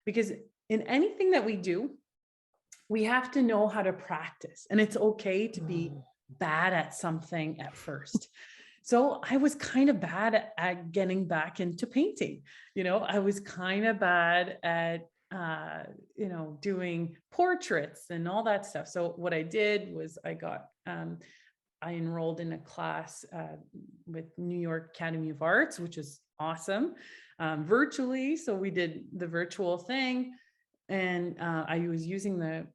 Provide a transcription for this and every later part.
because in anything that we do, we have to know how to practice, and it's okay to be bad at something at first. So I was kind of bad at getting back into painting. I was kind of bad at, doing portraits and all that stuff. So what I did was I enrolled in a class with New York Academy of Arts, which is awesome, virtually. So we did the virtual thing, and I was using the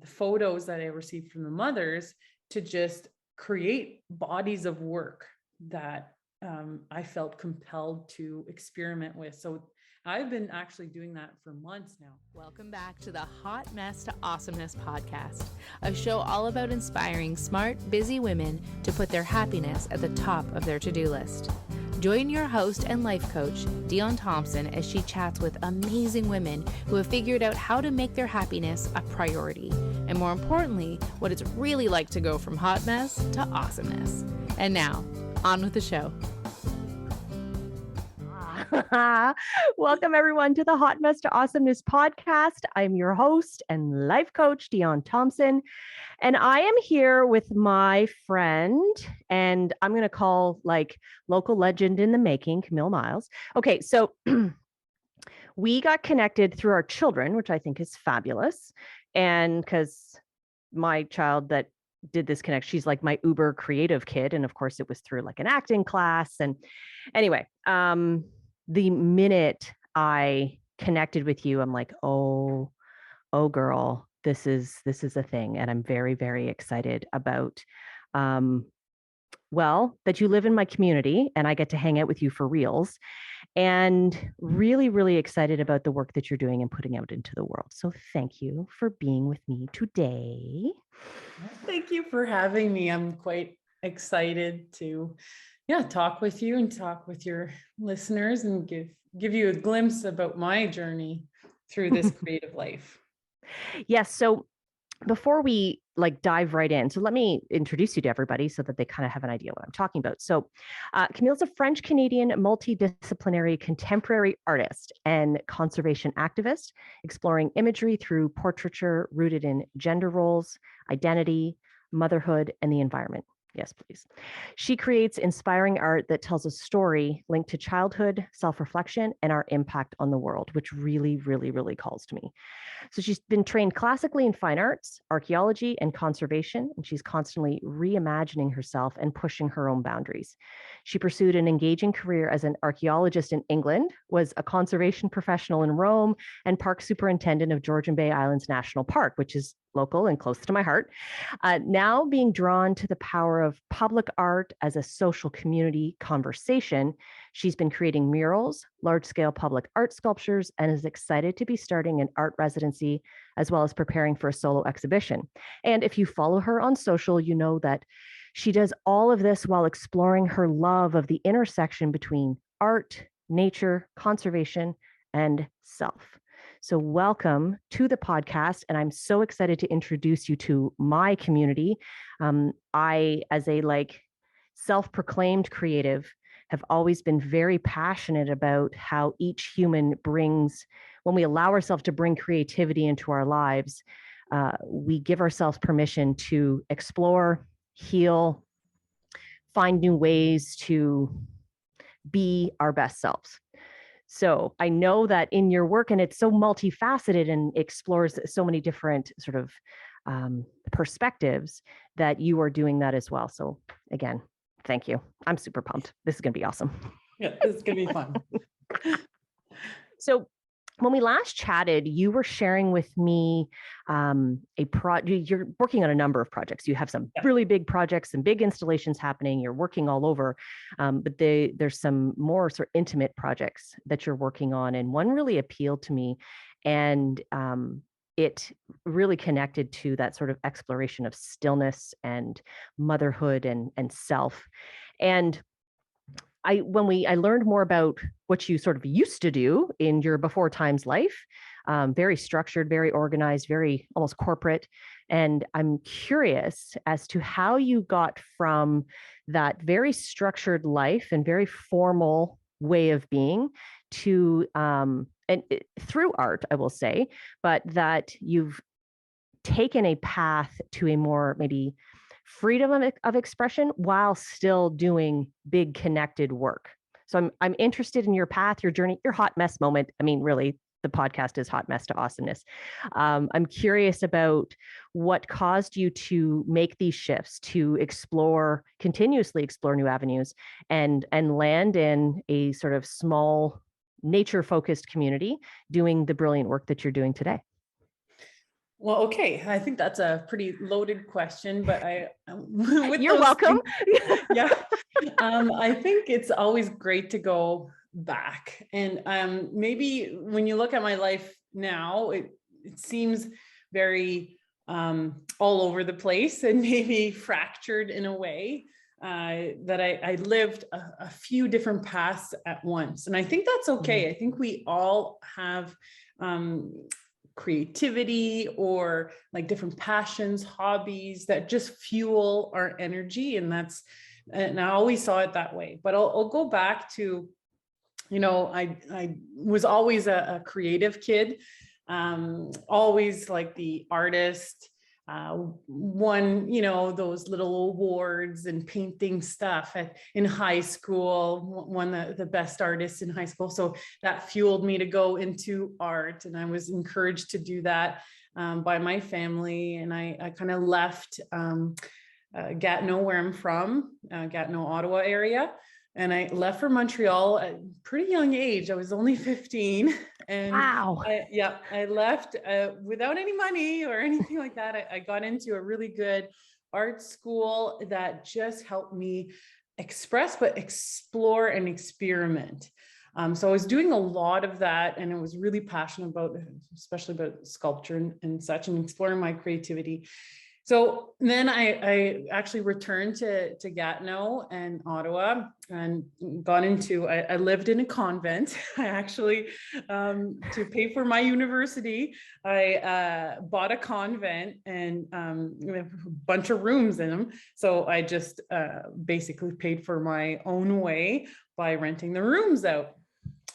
photos that I received from the mothers to just create bodies of work that I felt compelled to experiment with. So I've been actually doing that for months now. Welcome back to the Hot Mess to Awesomeness podcast, a show all about inspiring smart, busy women to put their happiness at the top of their to-do list. Join your host and life coach, Dion Thompson, as she chats with amazing women who have figured out how to make their happiness a priority, and more importantly, what it's really like to go from hot mess to awesomeness. And now, on with the show. Welcome everyone to the Hot Mess to Awesomeness podcast. I'm your host and life coach, Dion Thompson, and I am here with my friend, and I'm going to call like local legend in the making, Camille Myles. Okay, so we got connected through our children, which I think is fabulous. And because my child that did this connect, she's like my uber creative kid. And of course it was through like an acting class. And anyway, the minute I connected with you, I'm like, oh girl, this is a thing. And I'm very, very excited about, that you live in my community and I get to hang out with you for reals, and really, really excited about the work that you're doing and putting out into the world. So thank you for being with me today. Thank you for having me. I'm quite excited to talk with you and talk with your listeners and give you a glimpse about my journey through this creative life. Yes. So before we dive right in, so let me introduce you to everybody so that they kind of have an idea what I'm talking about. So Camille's a French-Canadian multi-disciplinary contemporary artist and conservation activist, exploring imagery through portraiture rooted in gender roles, identity, motherhood, and the environment. Yes, please. She creates inspiring art that tells a story linked to childhood, self-reflection, and our impact on the world, which really, really, really calls to me. So she's been trained classically in fine arts, archaeology, and conservation, and she's constantly reimagining herself and pushing her own boundaries. She pursued an engaging career as an archaeologist in England, was a conservation professional in Rome, and park superintendent of Georgian Bay Islands National Park, which is local and close to my heart. Now being drawn to the power of public art as a social community conversation, she's been creating murals, large-scale public art sculptures, and is excited to be starting an art residency, as well as preparing for a solo exhibition. And if you follow her on social, you know that she does all of this while exploring her love of the intersection between art, nature, conservation, and self. So welcome to the podcast, and I'm so excited to introduce you to my community. I, as a self-proclaimed creative, have always been very passionate about how each human brings, when we allow ourselves to bring creativity into our lives, we give ourselves permission to explore, heal, find new ways to be our best selves. So I know that in your work, and it's so multifaceted and explores so many different sort of perspectives, that you are doing that as well. So again, thank you. I'm super pumped. This is going to be awesome. Yeah, this is going to be fun. So when we last chatted, you were sharing with me you're working on a number of projects. You have some really big projects and big installations happening. You're working all over, but there's some more sort of intimate projects that you're working on. And one really appealed to me, and it really connected to that sort of exploration of stillness and motherhood and self. And I learned more about what you sort of used to do in your before times life, very structured, very organized, very almost corporate. And I'm curious as to how you got from that very structured life and very formal way of being to through art, I will say, but that you've taken a path to a more maybe freedom of expression while still doing big connected work. So I'm interested in your path, your journey, your hot mess moment. I mean, really, the podcast is Hot Mess to Awesomeness. I'm curious about what caused you to make these shifts, to continuously explore new avenues, and land in a sort of small nature-focused community doing the brilliant work that you're doing today. Well, okay. I think that's a pretty loaded question, but You're welcome. Yeah. I think it's always great to go back. And maybe when you look at my life now, it seems very all over the place and maybe fractured in a way that I lived a few different paths at once. And I think that's okay. I think we all have creativity or like different passions, hobbies that just fuel our energy. And I always saw it that way. But I'll go back to, I was always a creative kid, always like the artist, won, those little awards and painting stuff in high school, won the best artist in high school. So that fueled me to go into art. And I was encouraged to do that by my family. And I kind of left Gatineau, where I'm from, Gatineau, Ottawa area. And I left for Montreal at a pretty young age. I was only 15. And wow. I left without any money or anything like that. I got into a really good art school that just helped me express, but explore and experiment. So I was doing a lot of that, and I was really passionate about, especially about sculpture and such, and exploring my creativity. So then I actually returned to Gatineau and Ottawa and I lived in a convent. I actually, to pay for my university, I bought a convent and a bunch of rooms in them. So I just basically paid for my own way by renting the rooms out.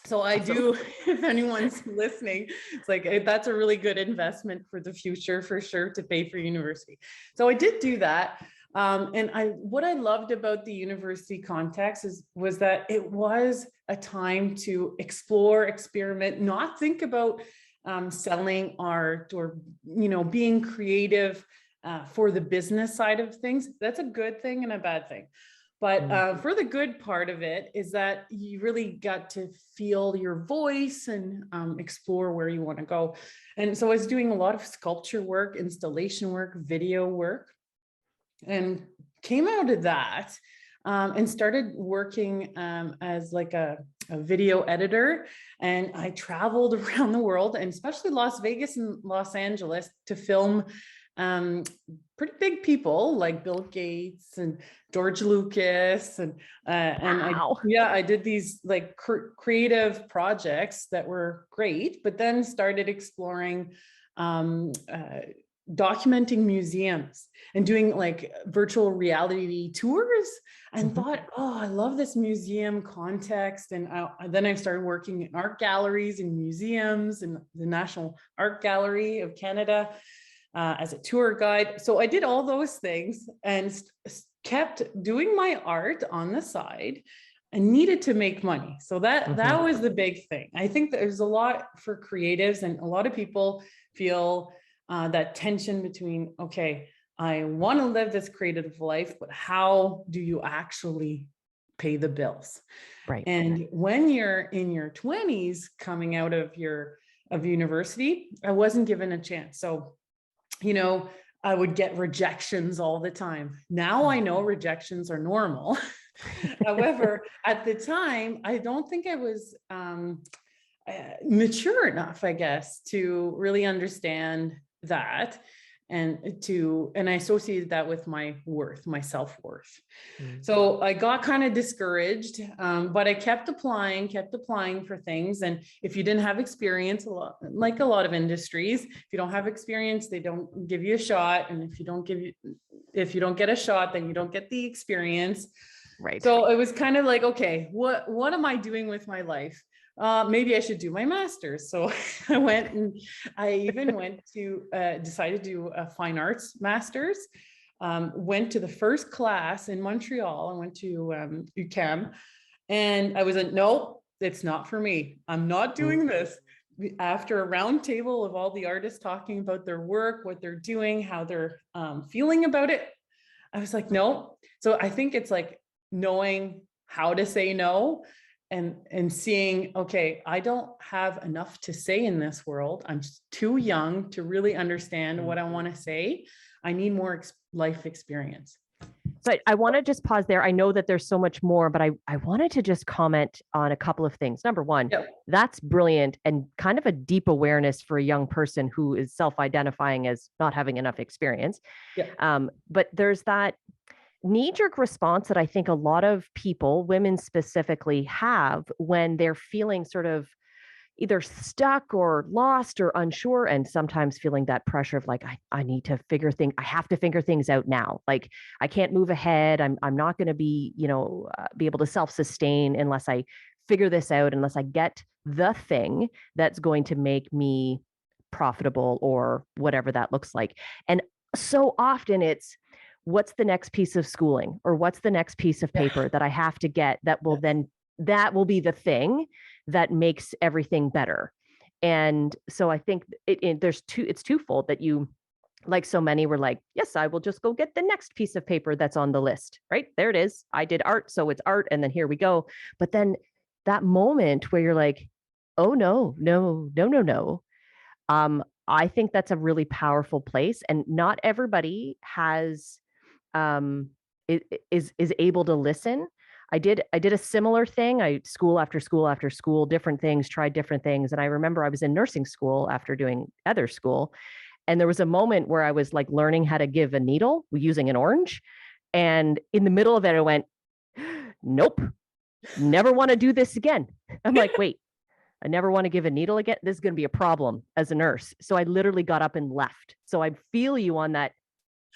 So I do, if anyone's listening, it's like, that's a really good investment for the future, for sure, to pay for university. So I did do that. And what I loved about the university context was that it was a time to explore, experiment, not think about selling art or, being creative for the business side of things. That's a good thing and a bad thing. But for the good part of it is that you really got to feel your voice and explore where you want to go. And so I was doing a lot of sculpture work, installation work, video work, and came out of that and started working as like a video editor. And I traveled around the world, and especially Las Vegas and Los Angeles, to film pretty big people like Bill Gates and George Lucas. And wow. I did these like creative projects that were great, but then started exploring documenting museums and doing like virtual reality tours, and thought, oh, I love this museum context. And then I started working in art galleries and museums and the National Art Gallery of Canada as a tour guide. So I did all those things and kept doing my art on the side. I needed to make money. So that was the big thing. I think there's a lot for creatives, and a lot of people feel that tension between, okay, I want to live this creative life, but how do you actually pay the bills? Right. And when you're in your 20s, coming out of university, I wasn't given a chance. So, I would get rejections all the time. Now I know rejections are normal. However, at the time, I don't think I was mature enough, I guess, to really understand that, and I associated that with my worth, my self-worth. So I got kind of discouraged, but I kept applying for things. And if you didn't have experience, like a lot of industries, if you don't have experience, they don't give you a shot. And if you don't get a shot, then you don't get the experience. Right. So it was kind of like, okay, what am I doing with my life? maybe I should do my master's. So I went and I even went to, decided to do a fine arts master's. Went to the first class in Montreal. I went to UQAM, and I was like, no, it's not for me. I'm not doing this. After a round table of all the artists talking about their work, what they're doing, how they're feeling about it, I was like, no. So I think it's like knowing how to say no, and seeing, okay, I don't have enough to say in this world. I'm too young to really understand what I want to say. I need more life experience. So I want to just pause there. I know that there's so much more, but I wanted to just comment on a couple of things. Number one, that's brilliant and kind of a deep awareness for a young person who is self-identifying as not having enough experience. But there's that knee-jerk response that I think a lot of people, women specifically, have when they're feeling sort of either stuck or lost or unsure, and sometimes feeling that pressure of like, I need to I have to figure things out now. Like, I can't move ahead. I'm not going to be, be able to self-sustain unless I figure this out, unless I get the thing that's going to make me profitable or whatever that looks like. And so often it's, what's the next piece of schooling, or what's the next piece of paper that I have to get that will that will be the thing that makes everything better. And so I think it's twofold, that you, like so many, were like, yes, I will just go get the next piece of paper that's on the list, right? There it is. I did art, so it's art. And then here we go. But then that moment where you're like, oh, no. I think that's a really powerful place. And not everybody has, is able to listen. I did a similar thing. School after school after school, different things, tried different things. And I remember I was in nursing school after doing other school. And there was a moment where I was like learning how to give a needle using an orange. And in the middle of it, I went, nope, never want to do this again. I'm like, wait, I never want to give a needle again. This is going to be a problem as a nurse. So I literally got up and left. So I feel you on that.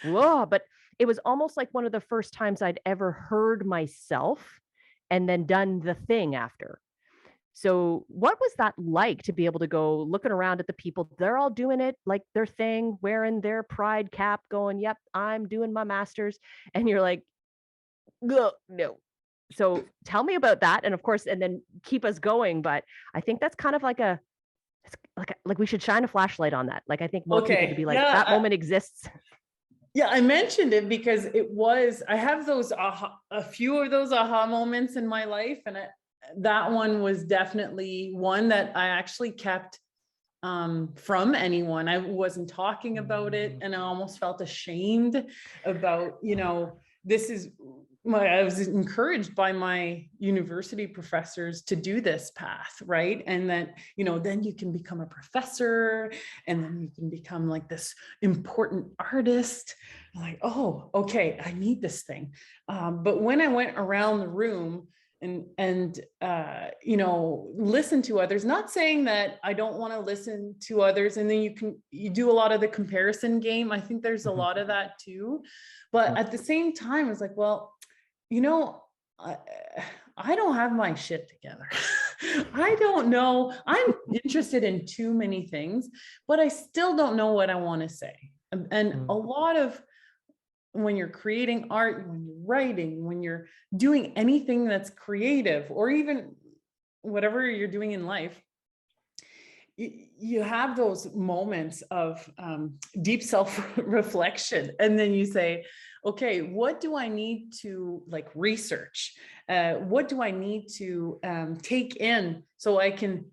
Whoa, but it was almost like one of the first times I'd ever heard myself and then done the thing after. So what was that like, to be able to go looking around at the people, they're all doing it like their thing, wearing their pride cap, going, yep, I'm doing my master's. And you're like, no. So tell me about that. And of course, and then keep us going. But I think that's kind of like like we should shine a flashlight on that. Like, I think more people to be like, that moment exists. Yeah, I mentioned it because I have those a few of those aha moments in my life. And that one was definitely one that I actually kept from anyone. I wasn't talking about it, and I almost felt ashamed about, I was encouraged by my university professors to do this path, right? And that, then you can become a professor, and then you can become like this important artist. I'm like, oh, okay, I need this thing. But when I went around the room and listen to others, not saying that I don't want to listen to others, and then you do a lot of the comparison game. I think there's a lot of that too. But at the same time, it's like, well, I don't have my shit together. I don't know. I'm interested in too many things, but I still don't know what I want to say. And a lot of, when you're creating art, when you're writing, when you're doing anything that's creative, or even whatever you're doing in life, you have those moments of deep self-reflection. And then you say, okay, what do I need to research? What do I need to take in so I can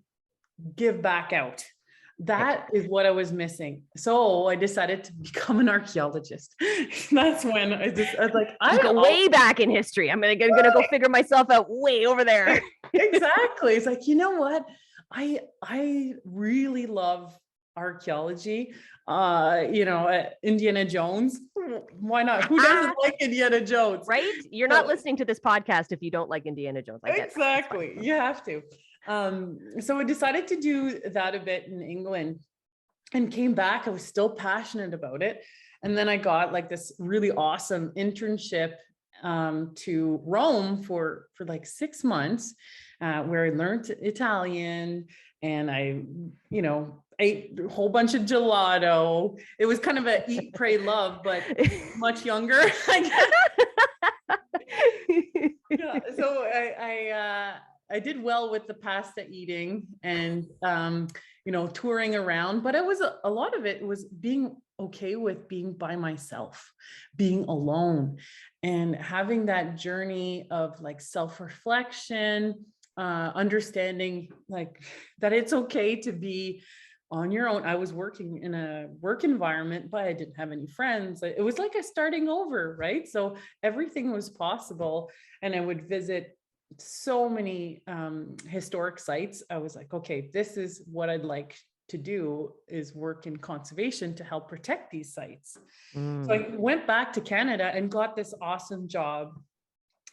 give back out? That is what I was missing. So I decided to become an archaeologist. That's when I was like, I go way back in history. I'm gonna go figure myself out way over there. Exactly. It's like, you know what? I really love archaeology. Indiana Jones. Why not? Who doesn't like Indiana Jones? Right? You're not listening to this podcast if you don't like Indiana Jones. Exactly. You have to. So I decided to do that a bit in England, and came back. I was still passionate about it. And then I got this really awesome internship to Rome for 6 months. where I learned Italian, and I, ate a whole bunch of gelato. It was kind of a eat, pray, love, but much younger, I guess. Yeah, so I did well with the pasta eating and touring around, but it was a lot of it was being okay with being by myself, being alone, and having that journey of like self-reflection, understanding like that it's okay to be on your own. I was working in a work environment, but I didn't have any friends. It was like a starting over, right? So everything was possible. And I would visit so many historic sites. I was like, okay, this is what I'd like to do, is work in conservation to help protect these sites. So I went back to Canada and got this awesome job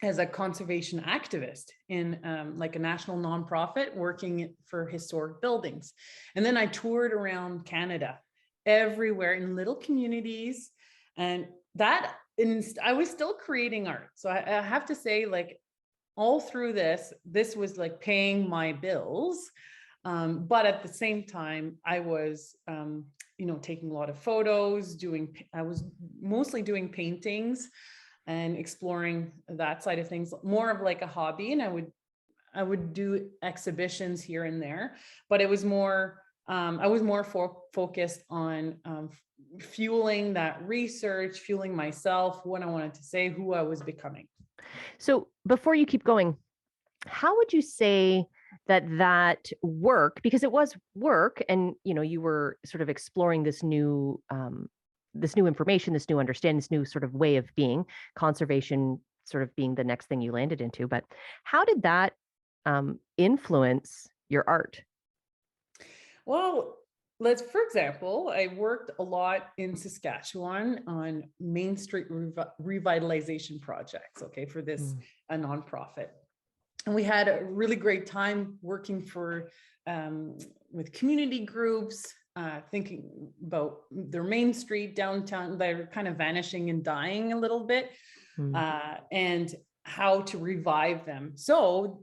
as a conservation activist in like a national nonprofit working for historic buildings. And then I toured around Canada, everywhere in little communities. And I was still creating art. So I have to say, like, all through this was like paying my bills. But at the same time, I was, taking a lot of photos, I was mostly doing paintings and exploring that side of things, more of like a hobby. And I would do exhibitions here and there, but it was more, I was more focused on fueling that research, fueling myself, what I wanted to say, who I was becoming. So before you keep going, how would you say that work, because it was work, and you were sort of exploring this new information, this new understanding, this new sort of way of being, conservation sort of being the next thing you landed into, but how did that influence your art? Well, for example, I worked a lot in Saskatchewan on Main Street revitalization projects, okay, for this a nonprofit. And we had a really great time working with community groups, thinking about their Main Street downtown. They're kind of vanishing and dying a little bit, and how to revive them. So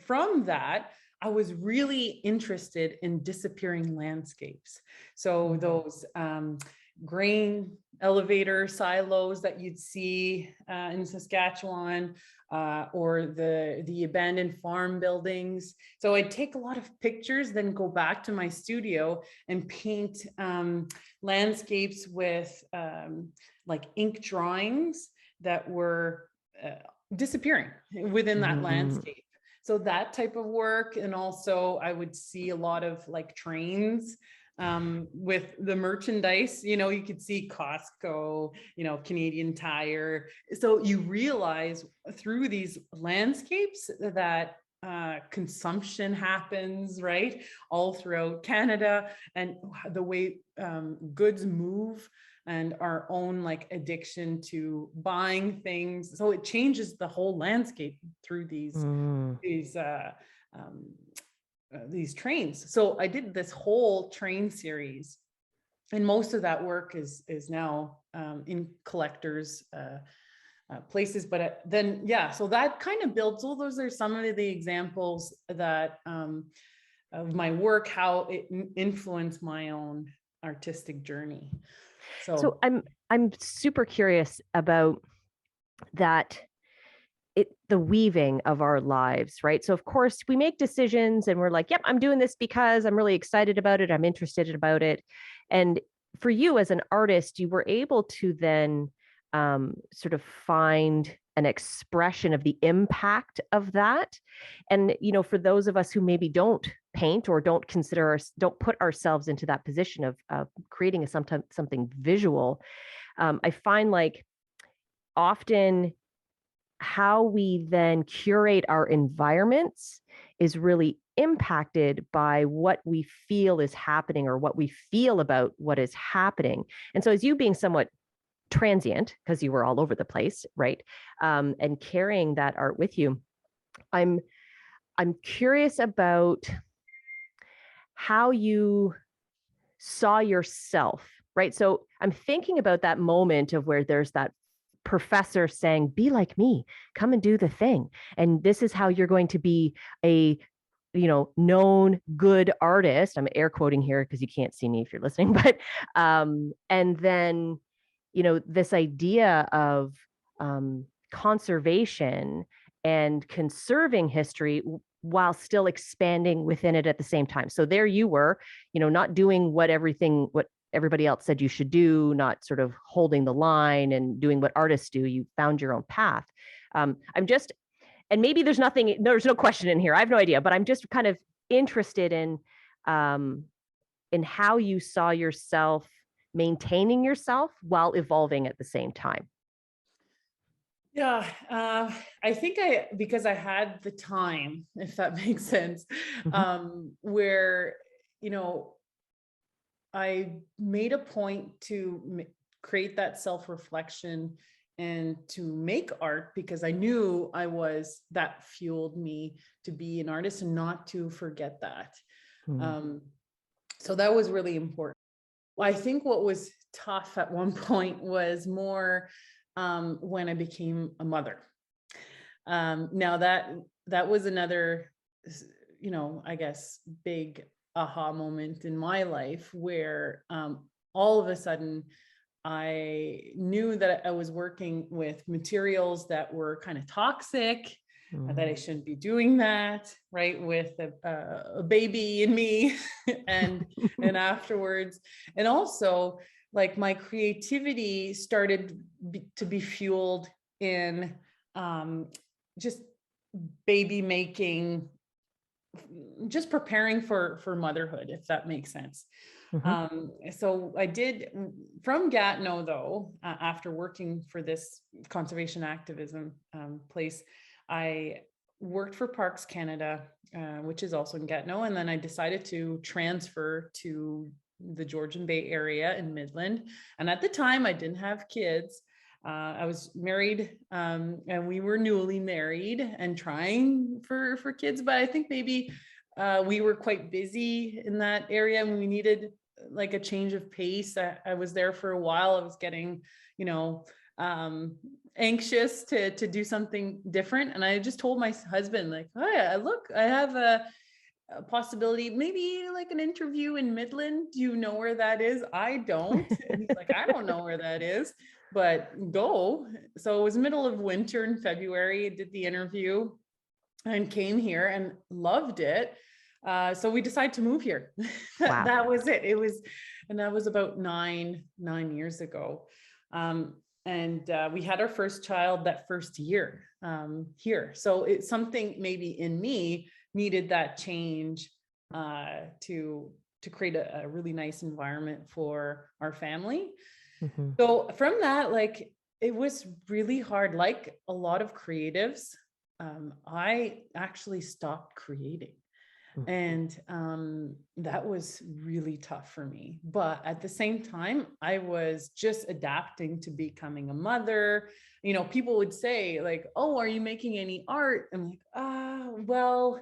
from that, I was really interested in disappearing landscapes. So those grain elevator silos that you'd see in Saskatchewan, or the abandoned farm buildings. So I'd take a lot of pictures, then go back to my studio and paint landscapes with like ink drawings that were disappearing within that landscape. So that type of work. And also I would see a lot of like trains with the merchandise, you could see Costco, Canadian Tire. So you realize through these landscapes that consumption happens, right, all throughout Canada, and the way goods move, and our own like addiction to buying things. So it changes the whole landscape through these trains. So I did this whole train series, and most of that work is now in collectors' places. But then, so that kind of builds. So those are some of the examples that of my work, how it influenced my own artistic journey. So I'm super curious about that. The weaving of our lives, right? So of course we make decisions and we're like, yep, I'm doing this because I'm really excited about it. I'm interested about it. And for you as an artist, you were able to then sort of find an expression of the impact of that. And, for those of us who maybe don't paint or don't put ourselves into that position of creating something visual, I find like often how we then curate our environments is really impacted by what we feel is happening, or what we feel about what is happening. And so as you being somewhat transient, because you were all over the place, right? And carrying that art with you, I'm curious about how you saw yourself, right? So I'm thinking about that moment of where there's that professor saying, be like me, come and do the thing. And this is how you're going to be a known good artist. I'm air quoting here because you can't see me if you're listening, but and then, this idea of conservation and conserving history while still expanding within it at the same time. So there you were, not doing what everybody else said you should do, not sort of holding the line and doing what artists do. You found your own path. And maybe there's no question in here. I have no idea, but I'm just kind of interested in how you saw yourself maintaining yourself while evolving at the same time. Yeah, I think because I had the time, if that makes sense, where, I made a point to create that self-reflection and to make art, because I knew that fueled me to be an artist and not to forget that. So that was really important. I think what was tough at one point was more when I became a mother. Now that was another, I guess, big aha moment in my life where all of a sudden I knew that I was working with materials that were kind of toxic, that I shouldn't be doing that, right? With a baby in me and afterwards. And also, like, my creativity started to be fueled in just baby making, just preparing for motherhood, if that makes sense. So I did, from Gatineau though, after working for this conservation activism place, I worked for Parks Canada, which is also in Gatineau. And then I decided to transfer to the Georgian Bay area in Midland. And at the time I didn't have kids. I was married, and we were newly married and trying for kids, but I think maybe we were quite busy in that area and we needed like a change of pace. I was there for a while. I was getting, anxious to do something different. And I just told my husband, like, oh yeah, look, I have a possibility, maybe like an interview in Midland. Do you know where that is? I don't. And he's like, I don't know where that is, but go. So it was middle of winter in February. I did the interview and came here and loved it. So we decided to move here. Wow. That was it. And that was about nine years ago. And we had our first child that first year here. So it's something maybe in me needed that change to create a really nice environment for our family. So from that, like, it was really hard. Like a lot of creatives, I actually stopped creating. And that was really tough for me. But at the same time, I was just adapting to becoming a mother. People would say like, oh, are you making any art? I'm like, well,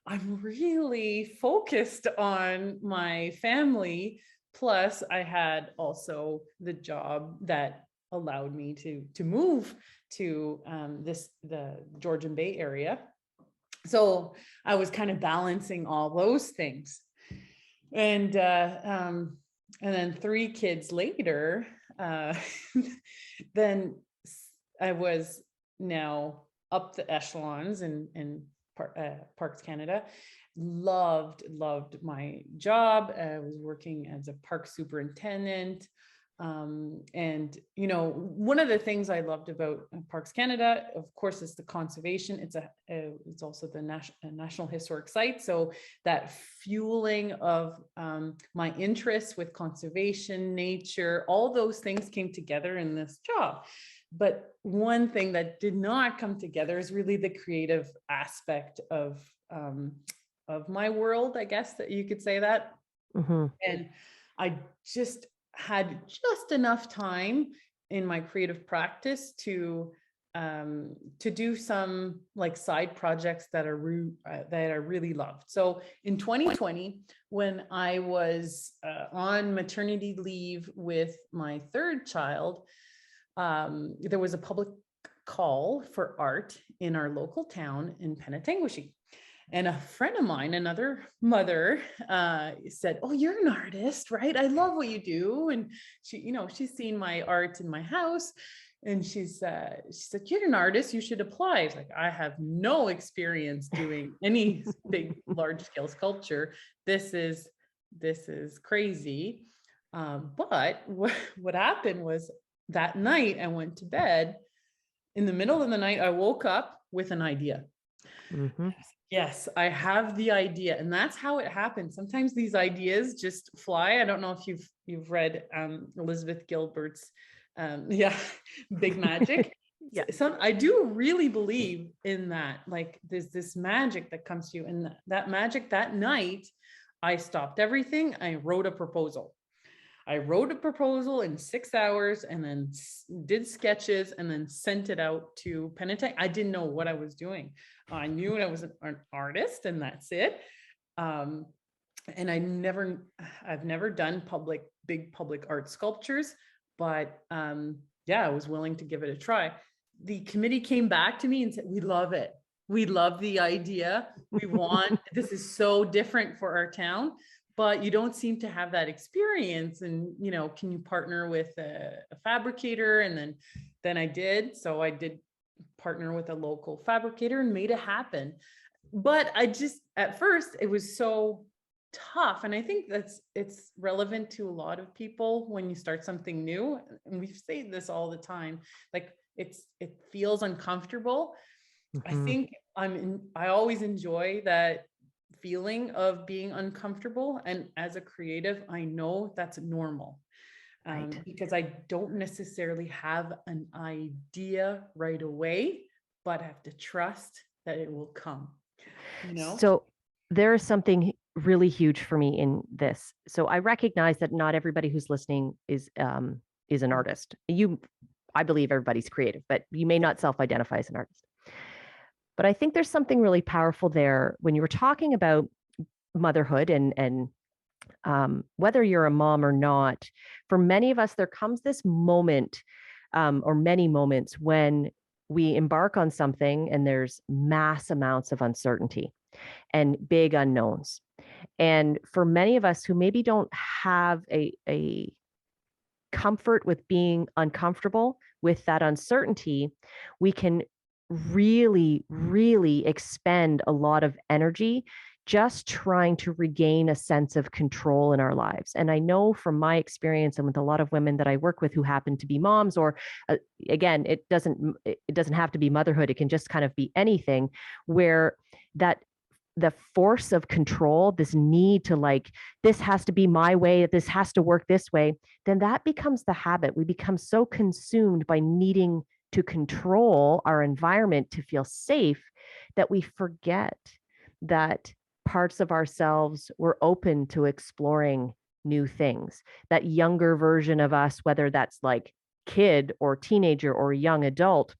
I'm really focused on my family. Plus, I had also the job that allowed me to move to the Georgian Bay area. So I was kind of balancing all those things. And then 3 kids later, then I was now up the echelons in Parks Canada. Loved my job. I was working as a park superintendent. And one of the things I loved about Parks Canada, of course, is the conservation. It's also the National Historic Site. So that fueling of my interests with conservation, nature, all those things came together in this job. But one thing that did not come together is really the creative aspect of my world, I guess that you could say that. And I just had just enough time in my creative practice to do some like side projects that I really loved. So in 2020, when I was on maternity leave with my 3rd child, there was a public call for art in our local town in Penetanguishene. And a friend of mine, another mother, said, "Oh, you're an artist, right? I love what you do." And she, she's seen my art in my house, and she said, "You're an artist. You should apply." It's like, I have no experience doing any big, large scale sculpture. This is crazy. But what happened was that night I went to bed. In the middle of the night, I woke up with an idea. Mm-hmm. Yes, I have the idea, and that's how it happens. Sometimes these ideas just fly. I don't know if you've read Elizabeth Gilbert's Big Magic. Yeah. I do really believe in that. Like, there's this magic that comes to you, and that magic, that night, I stopped everything. I wrote a proposal. In 6 hours, and then did sketches, and then sent it out to Penitentiary. I didn't know what I was doing. I knew I was an artist, and that's it. And I've never done big public art sculptures, but I was willing to give it a try. The committee came back to me and said, "We love it. We love the idea. This is so different for our town, but you don't seem to have that experience. And, can you partner with a fabricator?" And then I did. So I did partner with a local fabricator and made it happen. But at first it was so tough. And I think it's relevant to a lot of people when you start something new. And we say this all the time, like it feels uncomfortable. Mm-hmm. I think I always enjoy that feeling of being uncomfortable. And as a creative, I know that's normal. Right. Because I don't necessarily have an idea right away, but I have to trust that it will come. So there is something really huge for me in this. So I recognize that not everybody who's listening is an artist. I believe everybody's creative, but you may not self-identify as an artist. But I think there's something really powerful there when you were talking about motherhood and whether you're a mom or not. For many of us, there comes this moment or many moments when we embark on something and there's mass amounts of uncertainty and big unknowns. And for many of us who maybe don't have a comfort with being uncomfortable with that uncertainty, we can really, really expend a lot of energy just trying to regain a sense of control in our lives. And I know from my experience and with a lot of women that I work with who happen to be moms, or again, it doesn't have to be motherhood. It can just kind of be anything where the force of control, this need to this has to be my way, this has to work this way, then that becomes the habit. We become so consumed by needing to control our environment to feel safe that we forget that parts of ourselves were open to exploring new things. That younger version of us, whether that's like kid or teenager or young adult,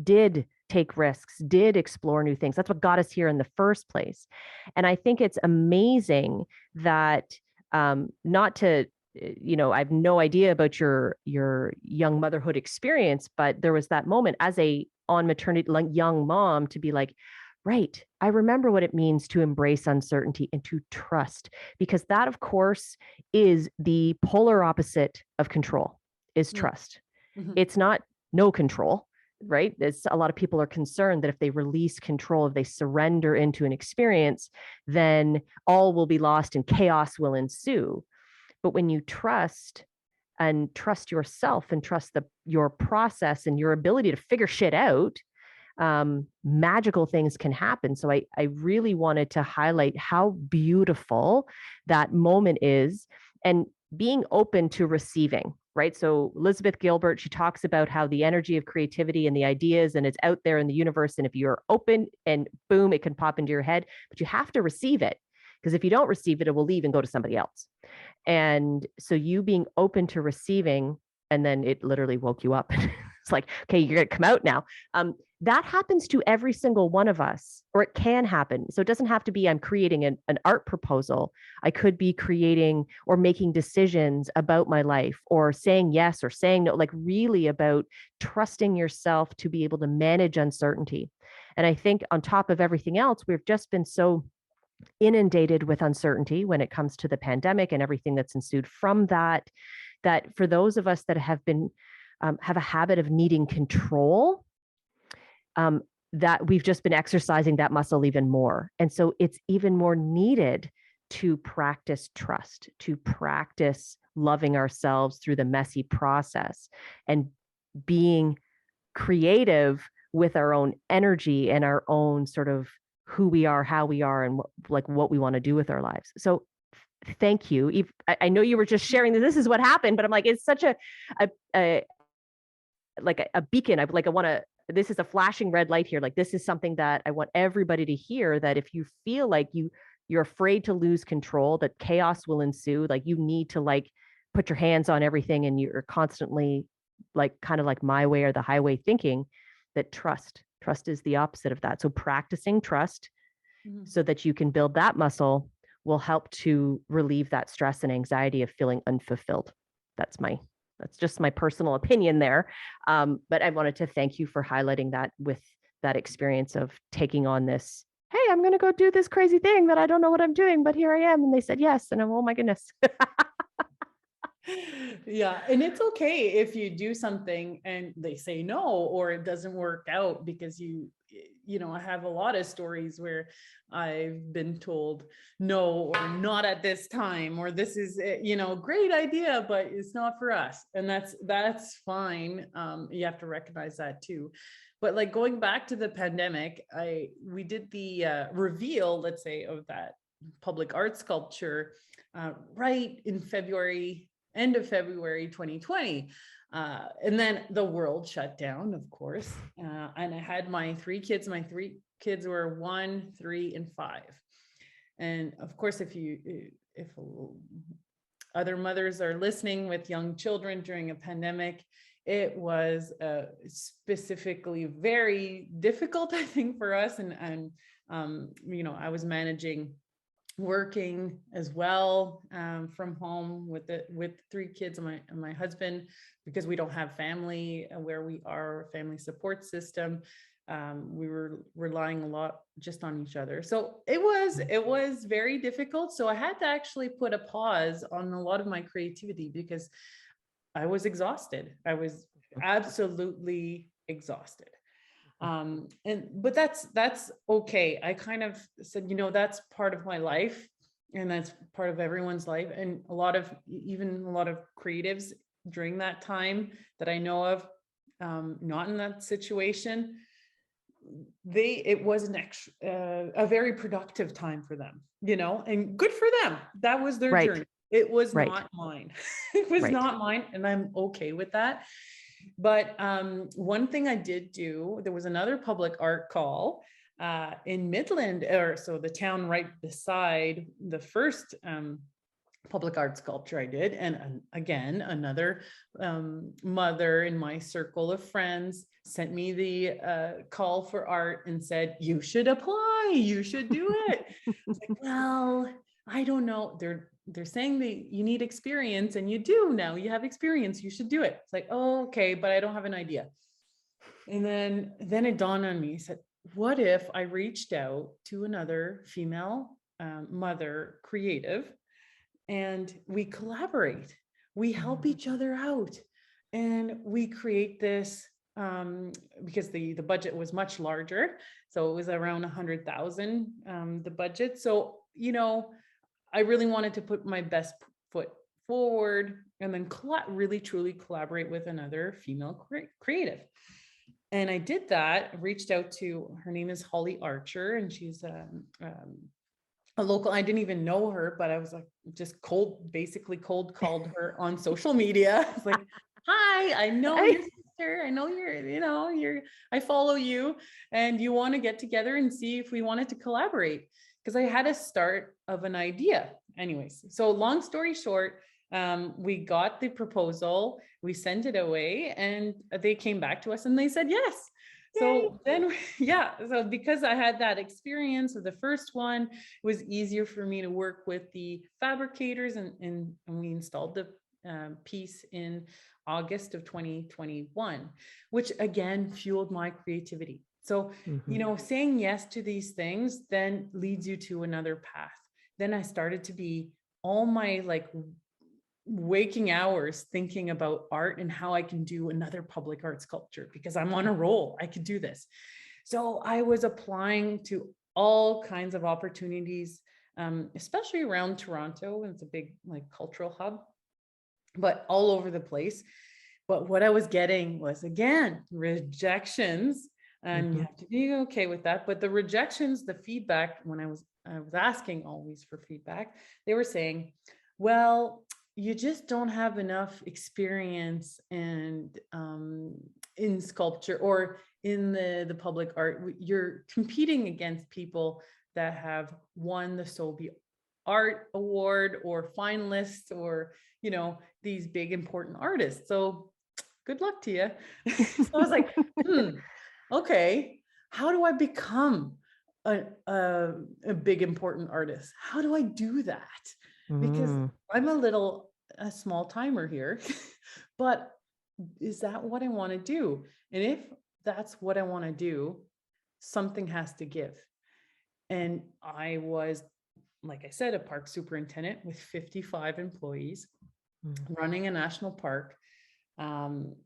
did take risks, did explore new things. That's what got us here in the first place. And I think it's amazing that not to, I have no idea about your young motherhood experience, but there was that moment as on maternity, young mom, to be like, right, I remember what it means to embrace uncertainty and to trust, because that, of course, is the polar opposite of control, is trust. Mm-hmm. It's not no control, right? A lot of people are concerned that if they release control, if they surrender into an experience, then all will be lost and chaos will ensue. But when you trust and trust yourself and trust your process and your ability to figure shit out, magical things can happen. So I really wanted to highlight how beautiful that moment is, and being open to receiving, right? So Elizabeth Gilbert, she talks about how the energy of creativity and the ideas, and it's out there in the universe. And if you're open, and boom, it can pop into your head, but you have to receive it. Because if you don't receive it, it will leave and go to somebody else. And so you being open to receiving, and then it literally woke you up. It's like, okay, you're going to come out now. that happens to every single one of us, or it can happen. So it doesn't have to be I'm creating an art proposal. I could be creating or making decisions about my life, or saying yes or saying no, like really about trusting yourself to be able to manage uncertainty. And I think on top of everything else, we've just been so inundated with uncertainty when it comes to the pandemic and everything that's ensued from that, that for those of us that have been have a habit of needing control, that we've just been exercising that muscle even more. And so it's even more needed to practice trust, to practice loving ourselves through the messy process and being creative with our own energy and our own sort of who we are, how we are, and what we want to do with our lives. So thank you. I know you were just sharing that this is what happened, but I'm like, it's such a beacon. I want to, this is a flashing red light here. Like, this is something that I want everybody to hear, that if you feel like you're afraid to lose control, that chaos will ensue, like you need to put your hands on everything and you're constantly kind of like my way or the highway thinking, that trust is the opposite of that. So practicing trust so that you can build that muscle will help to relieve that stress and anxiety of feeling unfulfilled. That's just my personal opinion there. But I wanted to thank you for highlighting that with that experience of taking on this, hey, I'm going to go do this crazy thing that I don't know what I'm doing, but here I am. And they said yes. And I'm, oh my goodness. Yeah. And it's okay if you do something and they say no, or it doesn't work out, because I have a lot of stories where I've been told no, or not at this time, or this is, great idea, but it's not for us. And that's fine. You have to recognize that too. But going back to the pandemic, we did the reveal, let's say, of that public art sculpture right in end of February 2020. And then the world shut down, of course. And I had my three kids. My three kids were 1, 3, and 5. And of course, if other mothers are listening with young children during a pandemic, it was specifically very difficult, I think, for us. And I was managing working as well from home with 3 kids and my husband, because we don't have family where we are, family support system. We were relying a lot just on each other. So it was very difficult. So I had to actually put a pause on a lot of my creativity because I was exhausted. I was absolutely exhausted. But that's okay. I kind of said, that's part of my life, and that's part of everyone's life. And a lot of creatives during that time that I know of, not in that situation, it was a very productive time for them, and good for them. That was their journey. It was not mine. It was not mine. And I'm okay with that. But one thing I did do, there was another public art call in Midland, so the town right beside the first public art sculpture I did. And again, another mother in my circle of friends sent me the call for art and said, you should apply, you should do it. It's like, well, I don't know. They're saying that you need experience, and you do now. You have experience. You should do it. It's like, oh, okay, but I don't have an idea. And then it dawned on me. I said, what if I reached out to another female mother creative, and we collaborate? We help each other out, and we create this. Because the budget was much larger, so it was around 100,000 the budget. So I really wanted to put my best foot forward, and then really truly collaborate with another female creative. And I did that. I reached out to, her name is Holly Archer, and she's a local. I didn't even know her, but I was like, just cold called her on social media. It's like, hi, I know your sister. I know I follow you, and you want to get together and see if we wanted to collaborate. Because I had a start of an idea. Anyways, so long story short, we got the proposal, we sent it away, and they came back to us and they said yes. So then, yeah, so because I had that experience of the first one, it was easier for me to work with the fabricators, and we installed the piece in August of 2021, which again fueled my creativity. So, saying yes to these things then leads you to another path. Then I started to be all my waking hours thinking about art and how I can do another public art sculpture because I'm on a roll. I could do this. So I was applying to all kinds of opportunities, especially around Toronto. It's a big cultural hub, but all over the place. But what I was getting was, again, rejections, and you have to be okay with that. But the rejections, the feedback, when I was asking always for feedback, they were saying, well, you just don't have enough experience and in sculpture or in the public art. You're competing against people that have won the Sobey Art Award or finalists or these big important artists. So good luck to you. So I was like, okay, how do I become a big important artist? How do I do that? Because I'm a small timer here, but is that what I want to do? And if that's what I want to do, something has to give. And I was, like I said, a park superintendent with 55 employees running a national park. And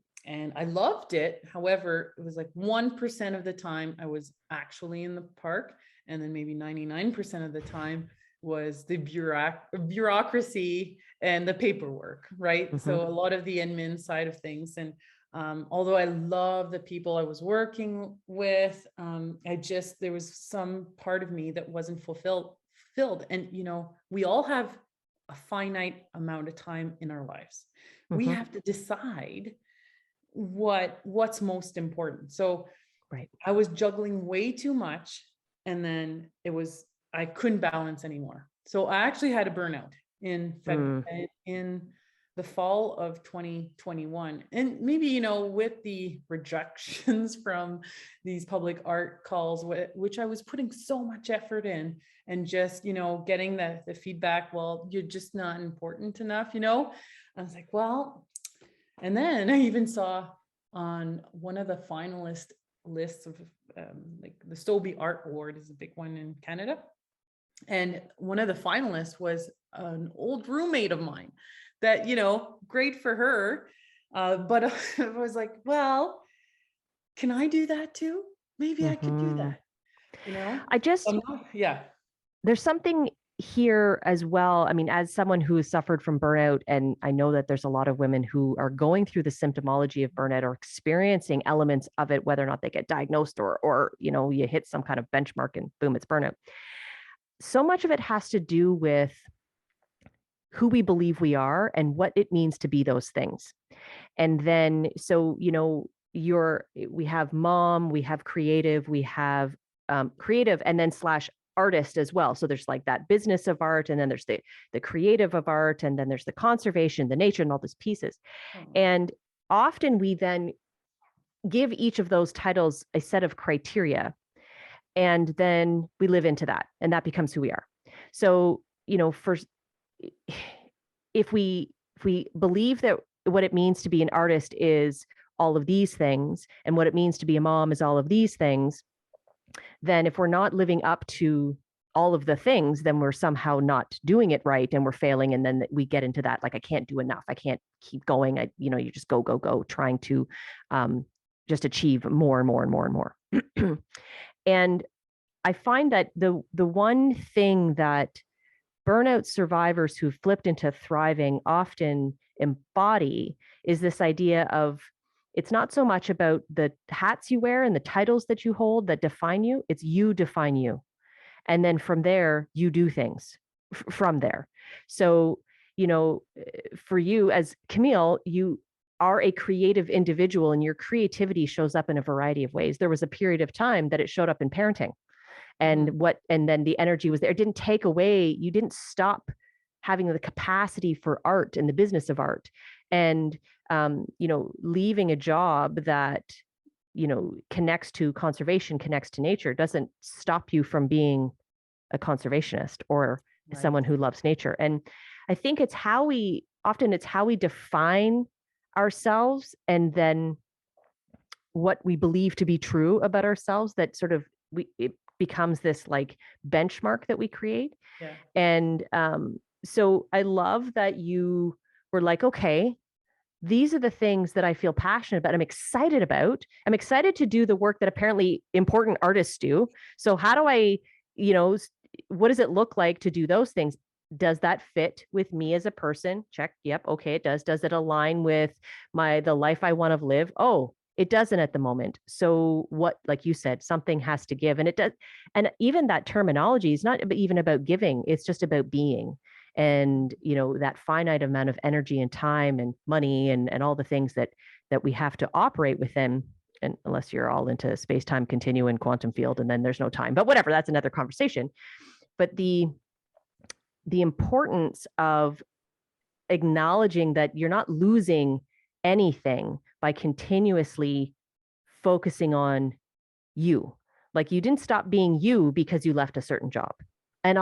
I loved it. However, it was 1% of the time I was actually in the park. And then maybe 99% of the time was the bureaucracy and the paperwork, right? So a lot of the admin side of things. And although I love the people I was working with, there was some part of me that wasn't fulfilled. And, we all have a finite amount of time in our lives. We have to decide what's most important. So I was juggling way too much. And then I couldn't balance anymore. So I actually had a burnout in February, in the fall of 2021. And maybe, with the rejections from these public art calls, which I was putting so much effort in, and just, getting the feedback, well, you're just not important enough, I was like, well, and then I even saw on one of the finalist lists of the Sobey Art Award is a big one in Canada. And one of the finalists was an old roommate of mine that, great for her. But I was like, well, can I do that too? Maybe I could do that. Yeah. There's something here as well. I mean, as someone who has suffered from burnout, and I know that there's a lot of women who are going through the symptomology of burnout or experiencing elements of it, whether or not they get diagnosed or you hit some kind of benchmark and boom, it's burnout. So much of it has to do with who we believe we are and what it means to be those things. And then, so, we have mom, we have creative, we have creative, and then / artist as well. So there's that business of art, and then there's the creative of art, and then there's the conservation, the nature, and all these pieces. And often we then give each of those titles a set of criteria, and then we live into that, and that becomes who we are. So, if we believe that what it means to be an artist is all of these things, and what it means to be a mom is all of these things, then if we're not living up to all of the things, then we're somehow not doing it right, and we're failing. And then we get into that, I can't do enough. I can't keep going. You just go, trying to just achieve more and more and more and more. And I find that the one thing that burnout survivors who flipped into thriving often embody is this idea of, it's not so much about the hats you wear and the titles that you hold that define you. It's you define you. And then from there, you do things from there. So, for you as Camille, you are a creative individual, and your creativity shows up in a variety of ways. There was a period of time that it showed up in parenting, and then the energy was there. It didn't take away, you didn't stop having the capacity for art and the business of art. And leaving a job that connects to conservation, connects to nature, doesn't stop you from being a conservationist or Right. someone who loves nature. And I think it's how we define ourselves, and then what we believe to be true about ourselves, that sort of it becomes this like benchmark that we create. Yeah. And so I love that you were like, okay, these are the things that I feel passionate about. I'm excited about. I'm excited to do the work that apparently important artists do. So how do I, what does it look like to do those things? Does that fit with me as a person? Check. Yep. Okay, it does. Does it align with the life I want to live? Oh, it doesn't at the moment. So what, like you said, something has to give. And it does. And even that terminology is not even about giving. It's just about being. And that finite amount of energy and time and money and all the things that we have to operate within, and unless you're all into space-time continuum, quantum field, and then there's no time, but whatever, that's another conversation. But the importance of acknowledging that you're not losing anything by continuously focusing on you. Like, you didn't stop being you because you left a certain job. And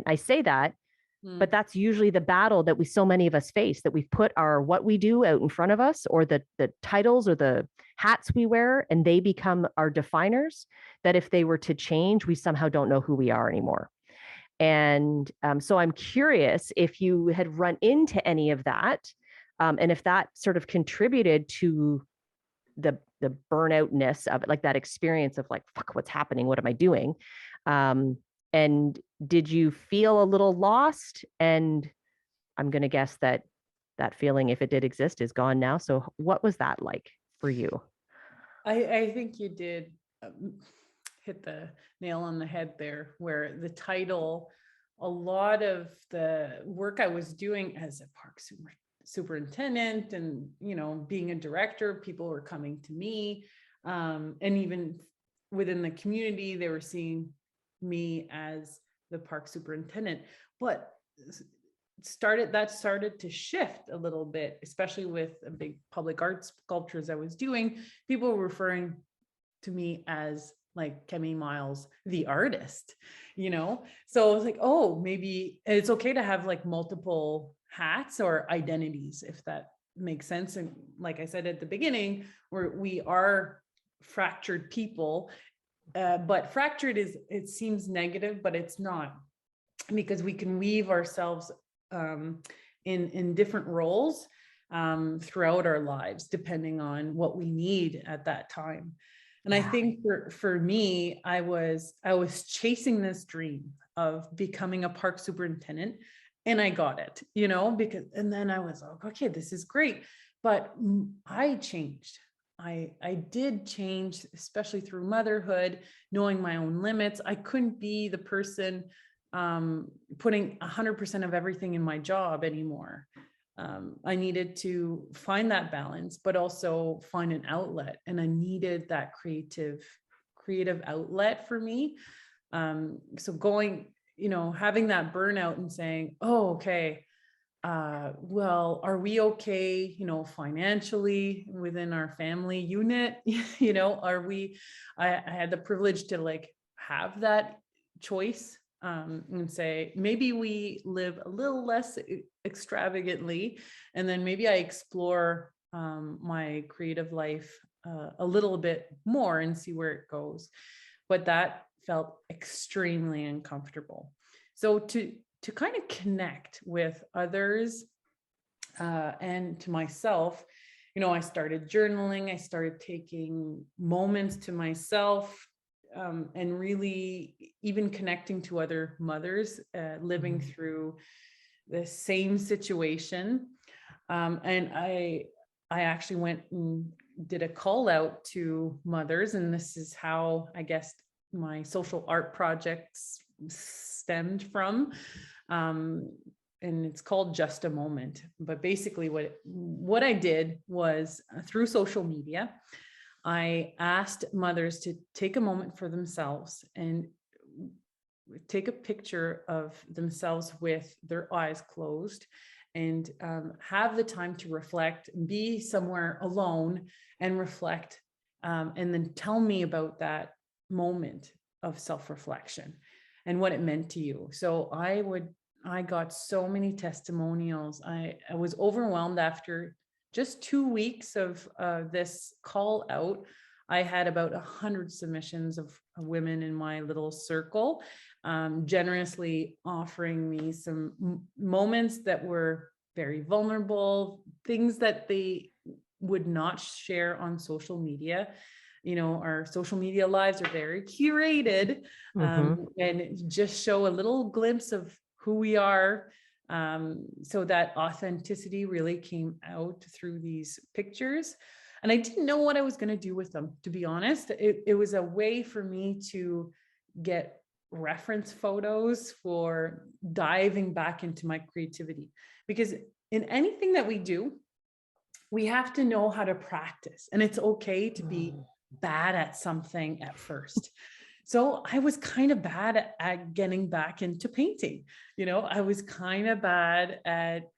I say that, but that's usually the battle that so many of us face, that we've put what we do out in front of us, or the titles or the hats we wear, and they become our definers, that if they were to change, we somehow don't know who we are anymore. And so I'm curious if you had run into any of that, and if that sort of contributed to the burnoutness of it, like that experience of like, fuck, what's happening? What am I doing? And did you feel a little lost? And I'm going to guess that feeling, if it did exist, is gone now. So what was that like for you? I think you did hit the nail on the head there, where the title, a lot of the work I was doing as a park superintendent and, being a director, people were coming to me. And even within the community, they were seeing me as the park superintendent. But started to shift a little bit, especially with the big public art sculptures I was doing. People were referring to me as like Camille Myles, the artist, So I was like, oh, maybe it's okay to have like multiple hats or identities, if that makes sense. And like I said at the beginning, we are fractured people, but fractured it seems negative, but it's not, because we can weave ourselves in different roles throughout our lives, depending on what we need at that time. And I think for me, I was chasing this dream of becoming a park superintendent, and I got it, and then I was like, okay, this is great. But I changed. I did change, especially through motherhood, knowing my own limits. I couldn't be the person putting 100% of everything in my job anymore. I needed to find that balance, but also find an outlet. And I needed that creative outlet for me. So going, having that burnout and saying, oh, okay, well, are we okay, financially within our family unit? I had the privilege to like have that choice, and say, maybe we live a little less extravagantly, and then maybe I explore my creative life a little bit more and see where it goes. But that felt extremely uncomfortable. So to kind of connect with others and to myself, I started journaling. I started taking moments to myself, and really even connecting to other mothers living through the same situation. And I actually went and did a call out to mothers, and this is how I guess my social art projects stemmed from. And it's called Just a Moment. But basically what I did was, through social media, I asked mothers to take a moment for themselves and take a picture of themselves with their eyes closed, and have the time to reflect, be somewhere alone and reflect and then tell me about that moment of self-reflection and what it meant to you. So I got so many testimonials. I was overwhelmed after just 2 weeks of this call out. I had about 100 submissions of women in my little circle, generously offering me some moments that were very vulnerable, things that they would not share on social media. Our social media lives are very curated, and just show a little glimpse of who we are. So that authenticity really came out through these pictures. And I didn't know what I was going to do with them, to be honest. It was a way for me to get reference photos for diving back into my creativity. Because in anything that we do, we have to know how to practice. And it's okay to be bad at something at first. So I was kind of bad at getting back into painting. I was kind of bad at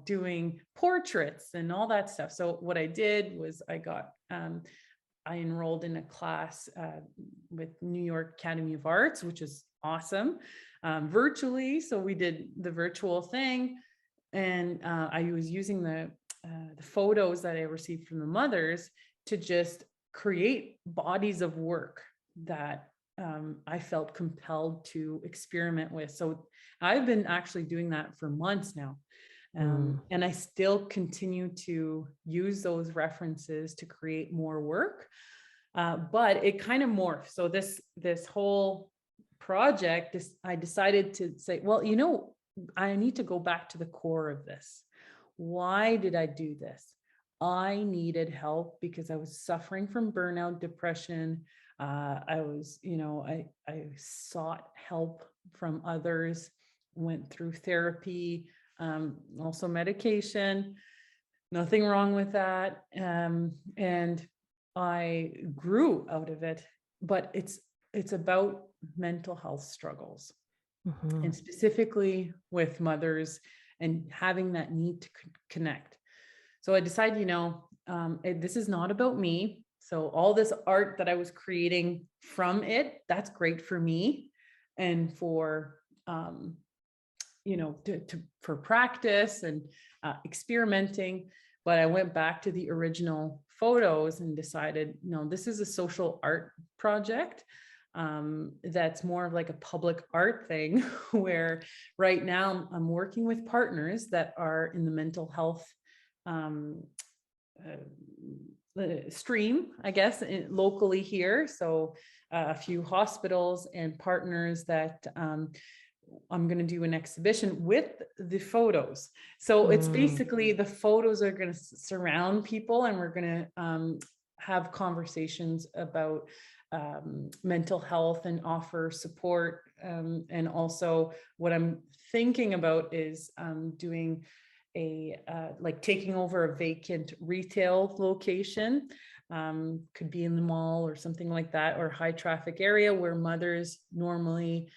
doing portraits and all that stuff. So what I did was I enrolled in a class with New York Academy of Arts, which is awesome, virtually. So we did the virtual thing, and I was using the photos that I received from the mothers to just create bodies of work that I felt compelled to experiment with. So I've been actually doing that for months now. And I still continue to use those references to create more work. But it kind of morphed. So this whole project, I decided to say, well, I need to go back to the core of this. Why did I do this? I needed help because I was suffering from burnout, depression. I sought help from others, went through therapy, also medication, nothing wrong with that. And I grew out of it, but it's about mental health struggles, and specifically with mothers and having that need to connect. So I decided, this is not about me. So all this art that I was creating from it, that's great for me and for, for practice and experimenting. But I went back to the original photos and decided, no, this is a social art project. That's more of like a public art thing where right now I'm working with partners that are in the mental health stream, I guess, locally here. So a few hospitals and partners that I'm going to do an exhibition with the photos. So it's basically the photos are going to surround people, and we're going to have conversations about mental health and offer support. And also what I'm thinking about is doing like taking over a vacant retail location, could be in the mall or something like that, or high traffic area where mothers normally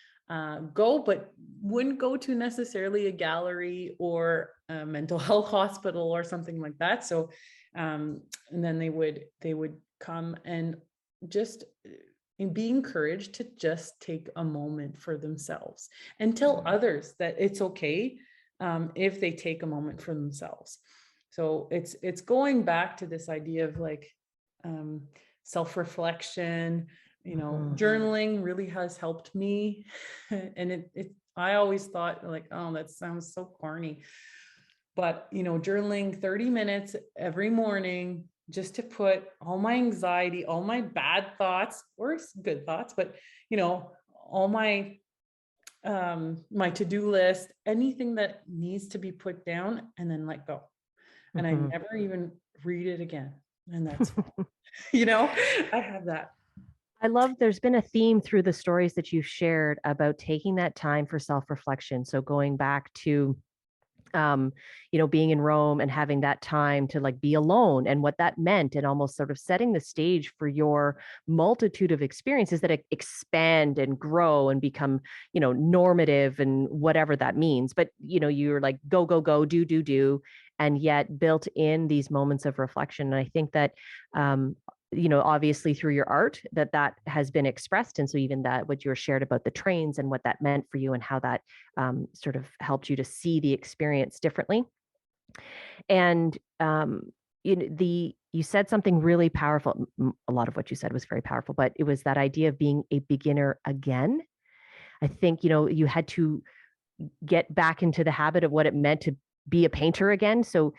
go, but wouldn't go to necessarily a gallery or a mental health hospital or something like that. So, and then they would come and just be encouraged to just take a moment for themselves and tell others that it's okay if they take a moment for themselves. So it's going back to this idea of like self-reflection, journaling really has helped me. And I always thought like, oh, that sounds so corny, but journaling 30 minutes every morning, just to put all my anxiety, all my bad thoughts or good thoughts, but all my my to-do list, anything that needs to be put down, and then let go. And I never even read it again. And that's, I have that. I love, there's been a theme through the stories that you've shared about taking that time for self-reflection. So going back to being in Rome and having that time to like be alone and what that meant, and almost sort of setting the stage for your multitude of experiences that expand and grow and become, normative and whatever that means. But, you're like, go, go, go, do, and yet built in these moments of reflection. And I think that, obviously through your art that has been expressed. And so even that, what you were shared about the trains and what that meant for you and how that sort of helped you to see the experience differently. And you said something really powerful. A lot of what you said was very powerful, but it was that idea of being a beginner again. I think, you had to get back into the habit of what it meant to be a painter again. So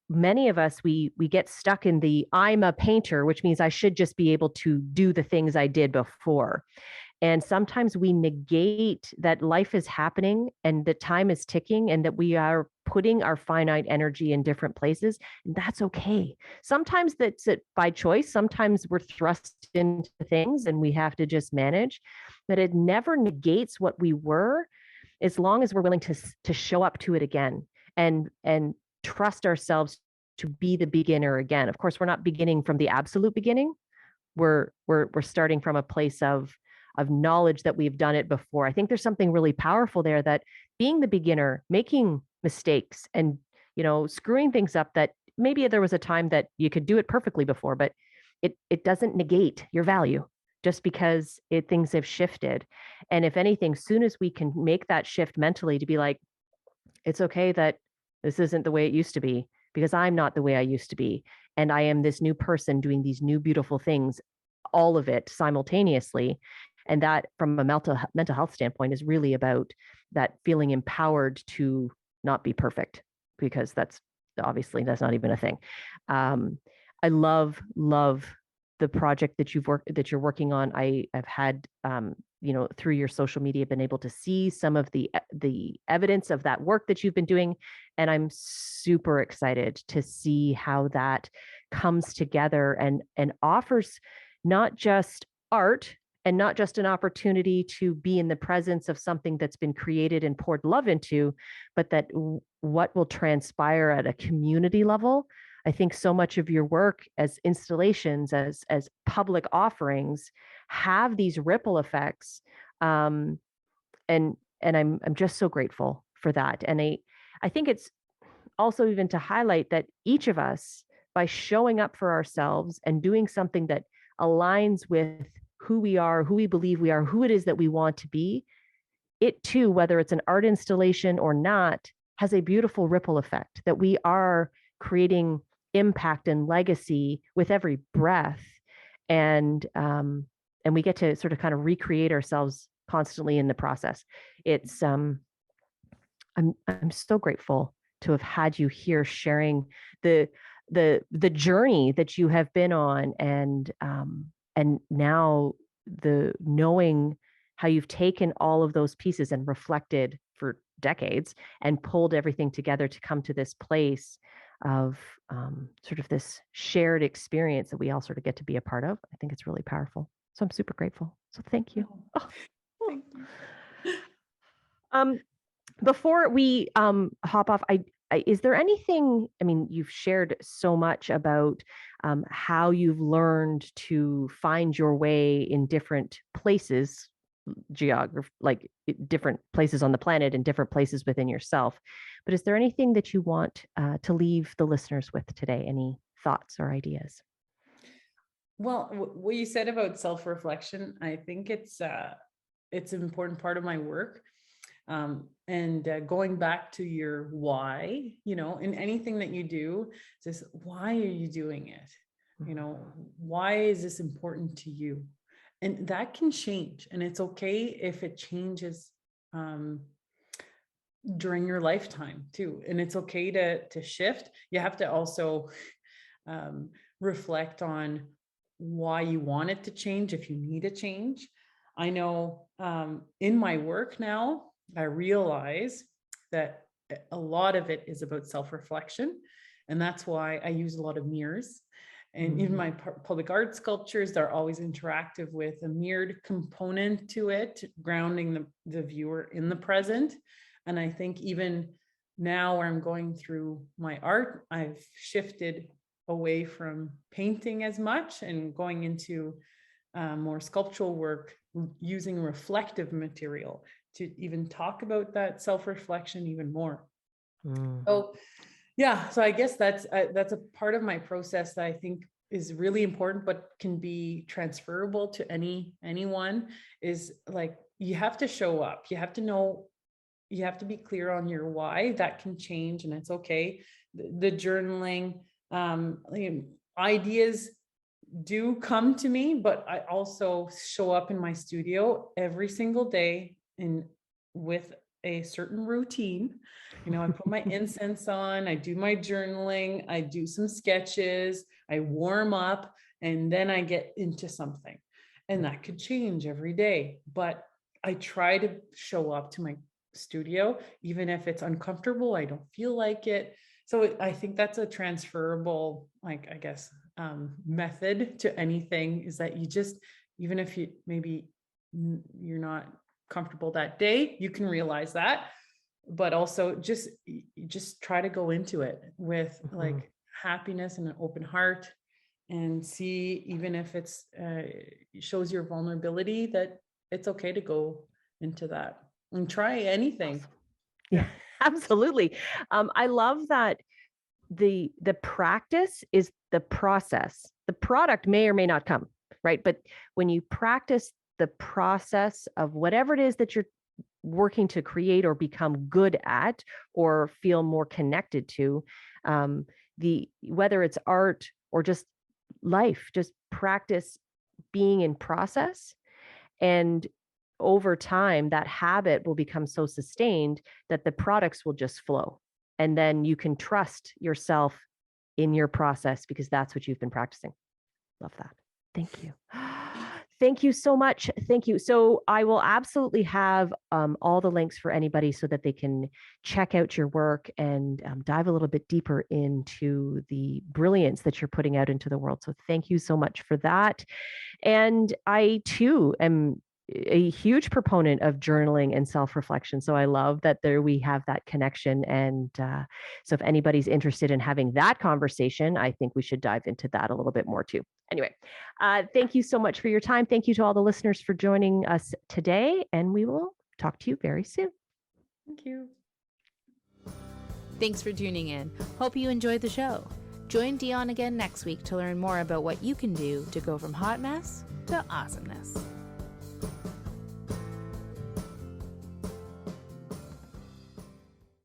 many of us, we get stuck in the I'm a painter, which means I should just be able to do the things I did before. And sometimes we negate that life is happening and the time is ticking and that we are putting our finite energy in different places. And that's okay. Sometimes that's it by choice. Sometimes we're thrust into things and we have to just manage. But it never negates what we were, as long as we're willing to show up to it again and trust ourselves to be the beginner again. Of course, we're not beginning from the absolute beginning. We're starting from a place of knowledge that we've done it before. I think there's something really powerful there, that being the beginner, making mistakes and, screwing things up, that maybe there was a time that you could do it perfectly before, but it doesn't negate your value just because things have shifted. And if anything, soon as we can make that shift mentally to be like, it's okay that this isn't the way it used to be, because I'm not the way I used to be. And I am this new person doing these new beautiful things, all of it simultaneously. And that, from a mental health standpoint, is really about that feeling empowered to not be perfect, because that's not even a thing. I love the project that you're working on. I've had, through your social media, been able to see some of the evidence of that work that you've been doing. And I'm super excited to see how that comes together and offers not just art and not just an opportunity to be in the presence of something that's been created and poured love into, but that what will transpire at a community level. I think so much of your work as installations, as public offerings, have these ripple effects, and I'm just so grateful for that. And I think it's also even to highlight that each of us, by showing up for ourselves and doing something that aligns with who we are, who we believe we are, who it is that we want to be, it too, whether it's an art installation or not, has a beautiful ripple effect, that we are creating impact and legacy with every breath. And we get to sort of kind of recreate ourselves constantly in the process. It's I'm so grateful to have had you here sharing the journey that you have been on, and now the knowing how you've taken all of those pieces and reflected for decades and pulled everything together to come to this place of sort of this shared experience that we all sort of get to be a part of. I think it's really powerful. So I'm super grateful. So thank you. Oh, thank you. Before we hop off, is there anything, I mean, you've shared so much about how you've learned to find your way in different places, like different places on the planet and different places within yourself. But is there anything that you want to leave the listeners with today? Any thoughts or ideas? Well, what you said about self-reflection, I think it's an important part of my work. And going back to your why, in anything that you do, just why are you doing it? Why is this important to you? And that can change, and it's okay if it changes during your lifetime too. And it's okay to shift. You have to also reflect on why you want it to change, if you need a change. I know in my work now, I realize that a lot of it is about self-reflection. And that's why I use a lot of mirrors. And even my public art sculptures, they're always interactive with a mirrored component to it, grounding the viewer in the present. And I think even now where I'm going through my art, I've shifted away from painting as much and going into more sculptural work using reflective material to even talk about that self-reflection even more. So yeah, so I guess that's a part of my process that I think is really important, but can be transferable to anyone, is like, you have to show up. You have to know, you have to be clear on your why. That can change and it's okay. The journaling, ideas do come to me, but I also show up in my studio every single day with a certain routine. I put my incense on, I do my journaling, I do some sketches, I warm up, and then I get into something. And that could change every day, but I try to show up to my studio, even if it's uncomfortable, I don't feel like it. So I think that's a transferable, like, I guess, method to anything, is that you just, even if you maybe you're not comfortable that day, you can realize that, but also just try to go into it with like happiness and an open heart, and see, even if it's shows your vulnerability, that it's okay to go into that and try anything. Yeah, absolutely. I love that the practice is the process. The product may or may not come, right? But when you practice the process of whatever it is that you're working to create or become good at or feel more connected to, whether it's art or just life, just practice being in process. And over time, that habit will become so sustained that the products will just flow. And then you can trust yourself in your process because that's what you've been practicing. Love that. Thank you. Thank you so much. Thank you. So I will absolutely have all the links for anybody so that they can check out your work and dive a little bit deeper into the brilliance that you're putting out into the world. So thank you so much for that. And I too am a huge proponent of journaling and self-reflection. So I love that we have that connection. And so if anybody's interested in having that conversation, I think we should dive into that a little bit more too. Anyway, thank you so much for your time. Thank you to all the listeners for joining us today, and we will talk to you very soon. Thank you. Thanks for tuning in. Hope you enjoyed the show. Join Dion again next week to learn more about what you can do to go from hot mess to awesomeness.